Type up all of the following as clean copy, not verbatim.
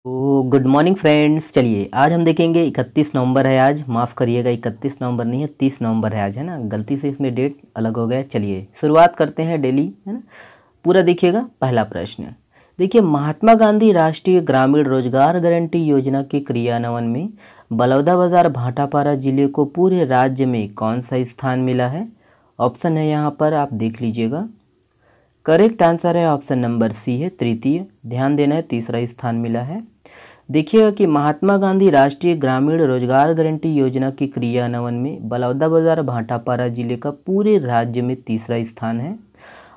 तो good morning friends. चलिए आज हम देखेंगे 31 नवंबर है आज, माफ़ करिएगा 31 नवंबर नहीं है 30 नवंबर है आज, है ना, गलती से इसमें डेट अलग हो गया। चलिए शुरुआत करते हैं डेली, है ना, पूरा देखिएगा। पहला प्रश्न देखिए, महात्मा गांधी राष्ट्रीय ग्रामीण रोजगार गारंटी योजना के क्रियान्वयन में बलौदाबाजार भाटापारा जिले को पूरे राज्य में कौन सा स्थान मिला है? ऑप्शन है यहाँ पर, आप देख लीजिएगा। करेक्ट आंसर है ऑप्शन नंबर सी है, तृतीय। ध्यान देना है, तीसरा स्थान मिला है। देखिएगा कि महात्मा गांधी राष्ट्रीय ग्रामीण रोजगार गारंटी योजना के क्रियान्वयन में बलौदाबाजार भाटापारा जिले का पूरे राज्य में तीसरा स्थान है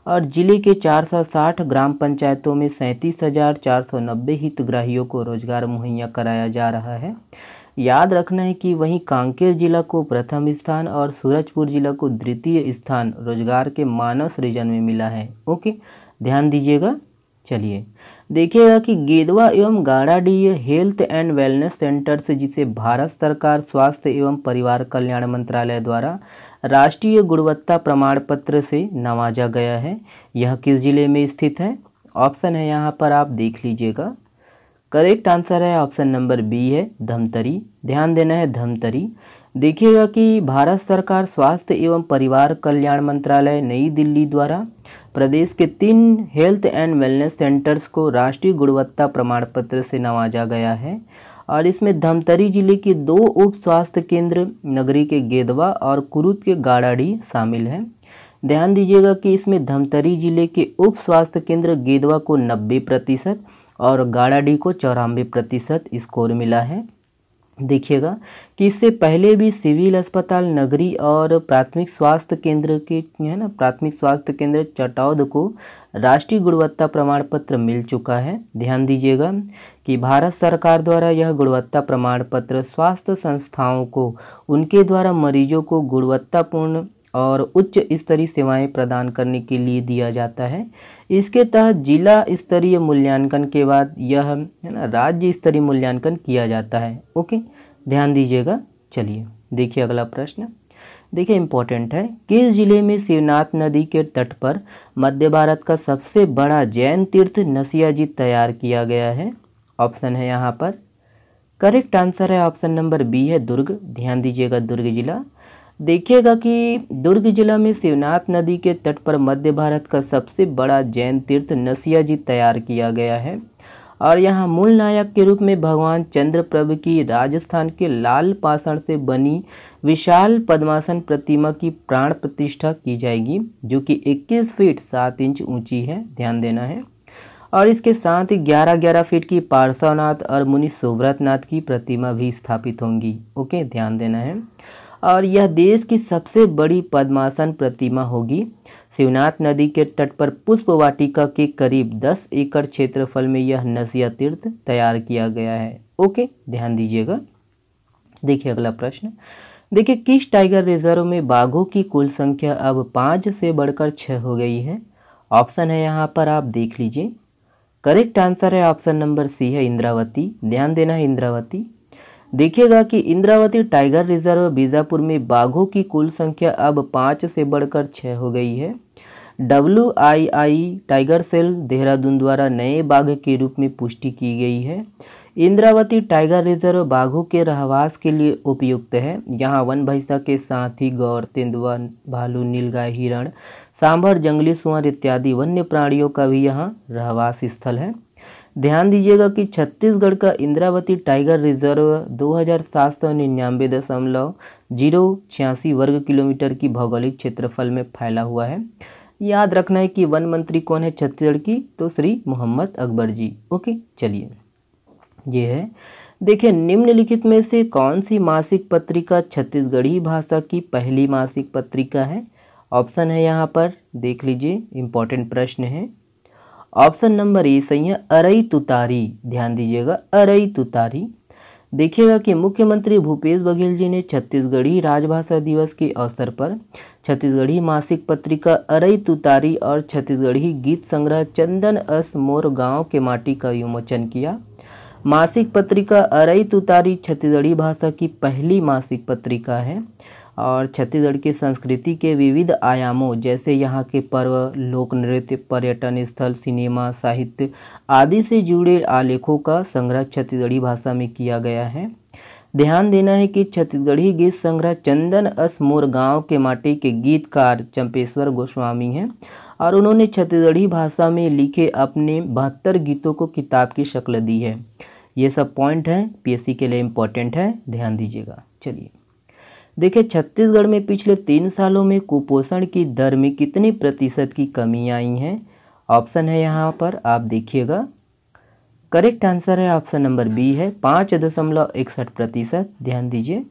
और जिले के 460 ग्राम पंचायतों में 37,490 हितग्राहियों को रोजगार मुहैया कराया जा रहा है। याद रखना है कि वहीं कांकेर जिला को प्रथम स्थान और सूरजपुर जिला को द्वितीय स्थान रोजगार के मानव सृजन में मिला है। ओके, ध्यान दीजिएगा। चलिए देखिएगा कि गेदवा एवं Gadadih health and wellness centre से, जिसे भारत सरकार स्वास्थ्य एवं परिवार कल्याण मंत्रालय द्वारा राष्ट्रीय गुणवत्ता प्रमाण पत्र से नवाजा गया है, यह किस जिले में स्थित है? ऑप्शन है यहाँ पर, आप देख लीजिएगा। करेक्ट आंसर है ऑप्शन नंबर बी है, धमतरी। ध्यान देना है, धमतरी। देखिएगा कि भारत सरकार स्वास्थ्य एवं परिवार कल्याण मंत्रालय नई दिल्ली द्वारा प्रदेश के 3 हेल्थ एंड वेलनेस सेंटर्स को राष्ट्रीय गुणवत्ता प्रमाण पत्र से नवाजा गया है और इसमें धमतरी जिले के 2 उप स्वास्थ्य केंद्र नगरी के गेदवा और कुरुद के गाड़ाडीह शामिल हैं। ध्यान दीजिएगा कि इसमें धमतरी जिले के उप स्वास्थ्य केंद्र गेदवा को 90% और गाड़ाडीह को 94% स्कोर मिला है। देखिएगा कि इससे पहले भी सिविल अस्पताल नगरी और प्राथमिक स्वास्थ्य केंद्र के, है ना, प्राथमिक स्वास्थ्य केंद्र चटौद को राष्ट्रीय गुणवत्ता प्रमाण पत्र मिल चुका है। ध्यान दीजिएगा कि भारत सरकार द्वारा यह गुणवत्ता प्रमाण पत्र स्वास्थ्य संस्थाओं को उनके द्वारा मरीजों को गुणवत्तापूर्ण और उच्च स्तरीय सेवाएं प्रदान करने के लिए दिया जाता है। इसके तहत जिला स्तरीय मूल्यांकन के बाद यह, है ना, राज्य स्तरीय मूल्यांकन किया जाता है। ओके, ध्यान दीजिएगा। चलिए देखिए अगला प्रश्न। देखिए इम्पोर्टेंट है, किस जिले में शिवनाथ नदी के तट पर मध्य भारत का सबसे बड़ा जैन तीर्थ नसियाजी तैयार किया गया है? ऑप्शन है यहाँ पर। करेक्ट आंसर है ऑप्शन नंबर बी है, दुर्ग। ध्यान दीजिएगा, दुर्ग जिला। देखिएगा कि दुर्ग जिला में शिवनाथ नदी के तट पर मध्य भारत का सबसे बड़ा जैन तीर्थ नसियाजी तैयार किया गया है और यहाँ मूल नायक के रूप में भगवान चंद्रप्रभ की राजस्थान के लाल पाषाण से बनी विशाल पद्मासन प्रतिमा की प्राण प्रतिष्ठा की जाएगी, जो कि 21 फीट 7 इंच ऊंची है। ध्यान देना है। और इसके साथ ही 11-11 फीट की पार्श्वनाथ और मुनि सुब्रतनाथ की प्रतिमा भी स्थापित होंगी। ओके, ध्यान देना है। और यह देश की सबसे बड़ी पद्मासन प्रतिमा होगी। शिवनाथ नदी के तट पर पुष्प वाटिका के करीब 10 एकड़ क्षेत्रफल में यह नसिया तीर्थ तैयार किया गया है। ओके, ध्यान दीजिएगा। देखिए अगला प्रश्न। देखिए, किस टाइगर रिजर्व में बाघों की कुल संख्या अब 5 से बढ़कर 6 हो गई है? ऑप्शन है यहाँ पर, आप देख लीजिए। करेक्ट आंसर है ऑप्शन नंबर सी है, इंद्रावती। ध्यान देना है, इंद्रावती। देखिएगा कि इंद्रावती टाइगर रिजर्व बीजापुर में बाघों की कुल संख्या अब 5 से बढ़कर 6 हो गई है। WII टाइगर सेल देहरादून द्वारा नए बाघ के रूप में पुष्टि की गई है। इंद्रावती टाइगर रिजर्व बाघों के रहवास के लिए उपयुक्त है। यहाँ वन भैंसा के साथ ही गौर, तेंदुआ, भालू, नीलगाय, हिरण, सांभर, जंगली सुअर इत्यादि वन्य प्राणियों का भी यहाँ रहवास स्थल है। ध्यान दीजिएगा कि छत्तीसगढ़ का इंद्रावती टाइगर रिजर्व 2799.086 वर्ग किलोमीटर की भौगोलिक क्षेत्रफल में फैला हुआ है। याद रखना है कि वन मंत्री कौन है छत्तीसगढ़ की? तो श्री मोहम्मद अकबर जी। ओके, चलिए ये है। देखिए, निम्नलिखित में से कौन सी मासिक पत्रिका छत्तीसगढ़ी भाषा की पहली मासिक पत्रिका है? ऑप्शन है यहाँ पर, देख लीजिए, इंपॉर्टेंट प्रश्न है। ऑप्शन नंबर ए सही है, अरई तुतारी। ध्यान दीजिएगा, अरई तुतारी। देखिएगा कि मुख्यमंत्री भूपेश बघेल जी ने छत्तीसगढ़ी राजभाषा दिवस के अवसर पर छत्तीसगढ़ी मासिक पत्रिका अरई तुतारी और छत्तीसगढ़ी गीत संग्रह चंदन अस मोर गांव के माटी का विमोचन किया। मासिक पत्रिका अरई तुतारी छत्तीसगढ़ी भाषा की पहली मासिक पत्रिका है और छत्तीसगढ़ की संस्कृति के विविध आयामों जैसे यहाँ के पर्व, लोक नृत्य, पर्यटन स्थल, सिनेमा, साहित्य आदि से जुड़े आलेखों का संग्रह छत्तीसगढ़ी भाषा में किया गया है। ध्यान देना है कि छत्तीसगढ़ी गीत संग्रह चंदन अस मोर गाँव के माटी के गीतकार चंपेश्वर गोस्वामी हैं और उन्होंने छत्तीसगढ़ी भाषा में लिखे अपने 72 गीतों को किताब की शक्ल दी है। ये सब पॉइंट हैं, पीएससी के लिए इम्पोर्टेंट है, ध्यान दीजिएगा। चलिए देखिए, छत्तीसगढ़ में पिछले 3 सालों में कुपोषण की दर में कितने प्रतिशत की कमी आई है। ऑप्शन है यहाँ पर, आप देखिएगा। करेक्ट आंसर है ऑप्शन नंबर बी है, 5.61%। ध्यान दीजिए,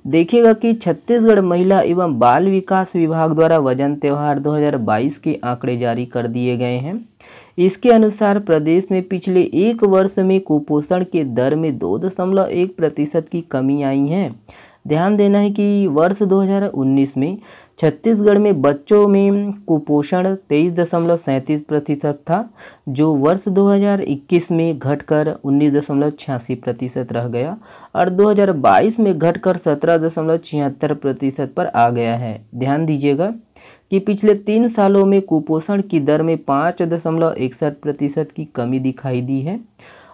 देखिएगा कि छत्तीसगढ़ महिला एवं बाल विकास विभाग द्वारा वजन त्योहार 2022 के आंकड़े जारी कर दिए गए हैं। इसके अनुसार प्रदेश में पिछले 1 वर्ष में कुपोषण के दर में 2.1% की कमी आई है। ध्यान देना है कि वर्ष 2019 में छत्तीसगढ़ में बच्चों में कुपोषण 23.37% था, जो वर्ष 2021 में घटकर 19.86% रह गया और 2022 में घटकर 17.76% पर आ गया है। ध्यान दीजिएगा कि पिछले 3 सालों में कुपोषण की दर में 5.61% की कमी दिखाई दी है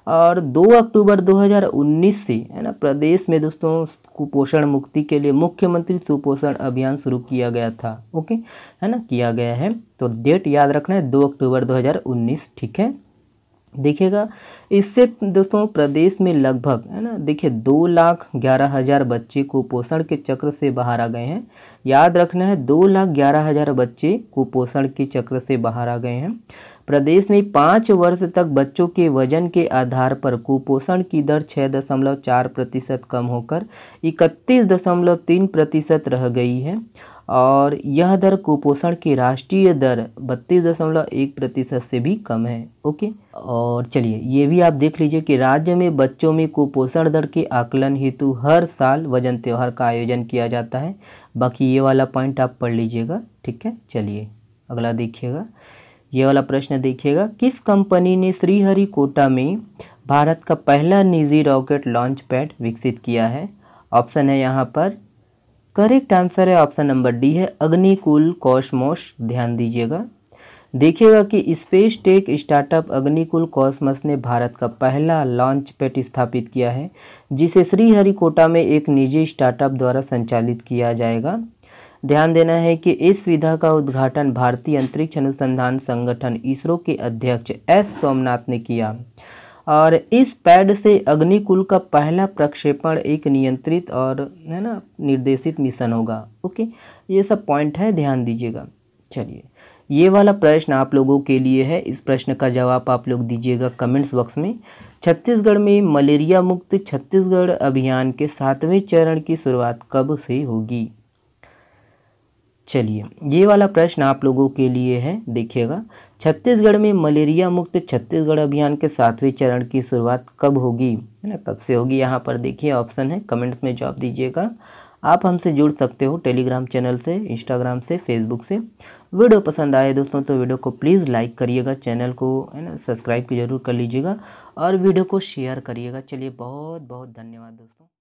और 2 अक्टूबर 2019 से है ना प्रदेश में दोस्तों कुपोषण मुक्ति के लिए मुख्यमंत्री सुपोषण अभियान शुरू किया गया था। ओके, है ना, किया गया है। तो डेट याद रखना है, 2 अक्टूबर 2019। ठीक है, देखिएगा इससे दोस्तों प्रदेश में लगभग है ना, देखिए 2,11,000 बच्चे कुपोषण के चक्र से बाहर आ गए हैं। याद रखना है, 2,11,000 बच्चे कुपोषण के चक्र से बाहर आ गए हैं। प्रदेश में 5 वर्ष तक बच्चों के वजन के आधार पर कुपोषण की दर 6.4% कम होकर 31.3% रह गई है और यह दर कुपोषण की राष्ट्रीय दर 32.1% से भी कम है। ओके, और चलिए ये भी आप देख लीजिए कि राज्य में बच्चों में कुपोषण दर के आकलन हेतु हर साल वजन त्योहार का आयोजन किया जाता है। बाकी ये वाला पॉइंट आप पढ़ लीजिएगा। ठीक है, चलिए अगला देखिएगा। ये वाला प्रश्न देखिएगा, किस कंपनी ने श्रीहरिकोटा में भारत का पहला निजी रॉकेट लॉन्च पैड विकसित किया है। ऑप्शन है यहाँ पर, करेक्ट आंसर है ऑप्शन नंबर डी है, अग्निकुल कॉस्मोस। ध्यान दीजिएगा, देखिएगा कि space tech startup Agnikul Cosmos ने भारत का पहला लॉन्च पैड स्थापित किया है, जिसे श्रीहरिकोटा में एक निजी स्टार्टअप द्वारा संचालित किया जाएगा। ध्यान देना है कि इस सुविधा का उद्घाटन भारतीय अंतरिक्ष अनुसंधान संगठन इसरो के अध्यक्ष एस सोमनाथ ने किया और इस पैड से अग्निकुल का पहला प्रक्षेपण एक नियंत्रित और है ना निर्देशित मिशन होगा। ओके, ये सब पॉइंट है, ध्यान दीजिएगा। चलिए ये वाला प्रश्न आप लोगों के लिए है, इस प्रश्न का जवाब आप लोग दीजिएगा कमेंट्स बॉक्स में। छत्तीसगढ़ में मलेरिया मुक्त छत्तीसगढ़ अभियान के 7वें चरण की शुरुआत कब से होगी। चलिए ये वाला प्रश्न आप लोगों के लिए है, देखिएगा छत्तीसगढ़ में मलेरिया मुक्त छत्तीसगढ़ अभियान के 7वें चरण की शुरुआत कब होगी, है ना, कब से होगी। यहाँ पर देखिए ऑप्शन है, कमेंट्स में जवाब दीजिएगा। आप हमसे जुड़ सकते हो टेलीग्राम चैनल से, इंस्टाग्राम से, फेसबुक से। वीडियो पसंद आए दोस्तों तो वीडियो को प्लीज़ लाइक करिएगा, चैनल को है ना सब्सक्राइब जरूर कर लीजिएगा और वीडियो को शेयर करिएगा। चलिए बहुत बहुत धन्यवाद दोस्तों।